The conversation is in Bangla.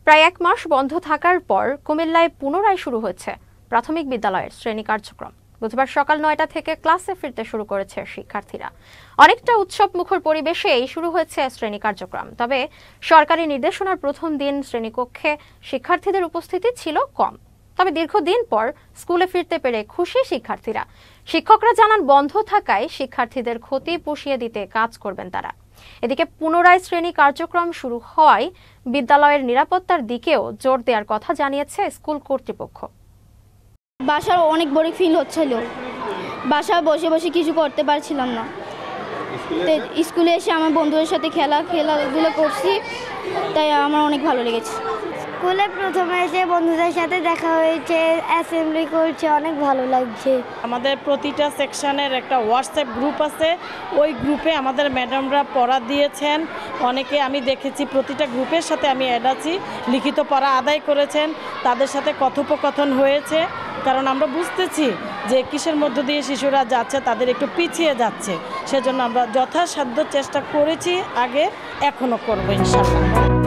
প্রায় এক মাস বন্ধ থাকার পর কুমিল্লায় পুনরায় শুরু হয়েছে প্রাথমিক বিদ্যালয়ের শ্রেণী কার্যক্রম। বুধবার সকাল ৯টা থেকে ক্লাসে ফিরতে শুরু করেছে শিক্ষার্থীরা। অনেকটা উৎসব মুখর পরিবেশেই শুরু হয়েছে শ্রেণী কার্যক্রম। তবে সরকারি নির্দেশনার প্রথম দিন শ্রেণীকক্ষে শিক্ষার্থীদের উপস্থিতি ছিল কম। তবে দীর্ঘদিন পর স্কুলে ফিরতে পেরে খুশি শিক্ষার্থীরা। শিক্ষকরা জানান, বন্ধ থাকায় শিক্ষার্থীদের ক্ষতি পুষিয়ে দিতে কাজ করবেন তারা। এদিকে পুনরায় শ্রেণী কার্যক্রম শুরু হওয়ায় বিদ্যালয়ের নিরাপত্তার দিকেও জোর দেওয়ার কথা জানিয়েছে স্কুল কর্তৃপক্ষ। বাসার অনেক বড় ফিল হচ্ছিল, বাসায় বসে বসে কিছু করতে পারছিলাম না। স্কুলে এসে আমার বন্ধুদের সাথে খেলাধুলা করছি, তাই আমার অনেক ভালো লেগেছে। স্কুলে প্রথমে এসে বন্ধুদের সাথে দেখা হয়েছে, অ্যাসেম্বলি করছে, অনেক ভালো লাগছে। আমাদের প্রতিটা সেকশনের একটা হোয়াটসঅ্যাপ গ্রুপ আছে, ওই গ্রুপে আমাদের ম্যাডামরা পড়া দিয়েছেন। অনেকে আমি দেখেছি প্রতিটা গ্রুপের সাথে আমি অ্যাড আছি, লিখিত পড়া আদায় করেছেন, তাদের সাথে কথোপকথন হয়েছে। কারণ আমরা বুঝতেছি যে কিসের মধ্য দিয়ে শিশুরা যাচ্ছে, তাদের একটু পিছিয়ে যাচ্ছে। সেজন্য আমরা যথাসাধ্য চেষ্টা করেছি, আগে এখনও করবো ইনশাআল্লাহ।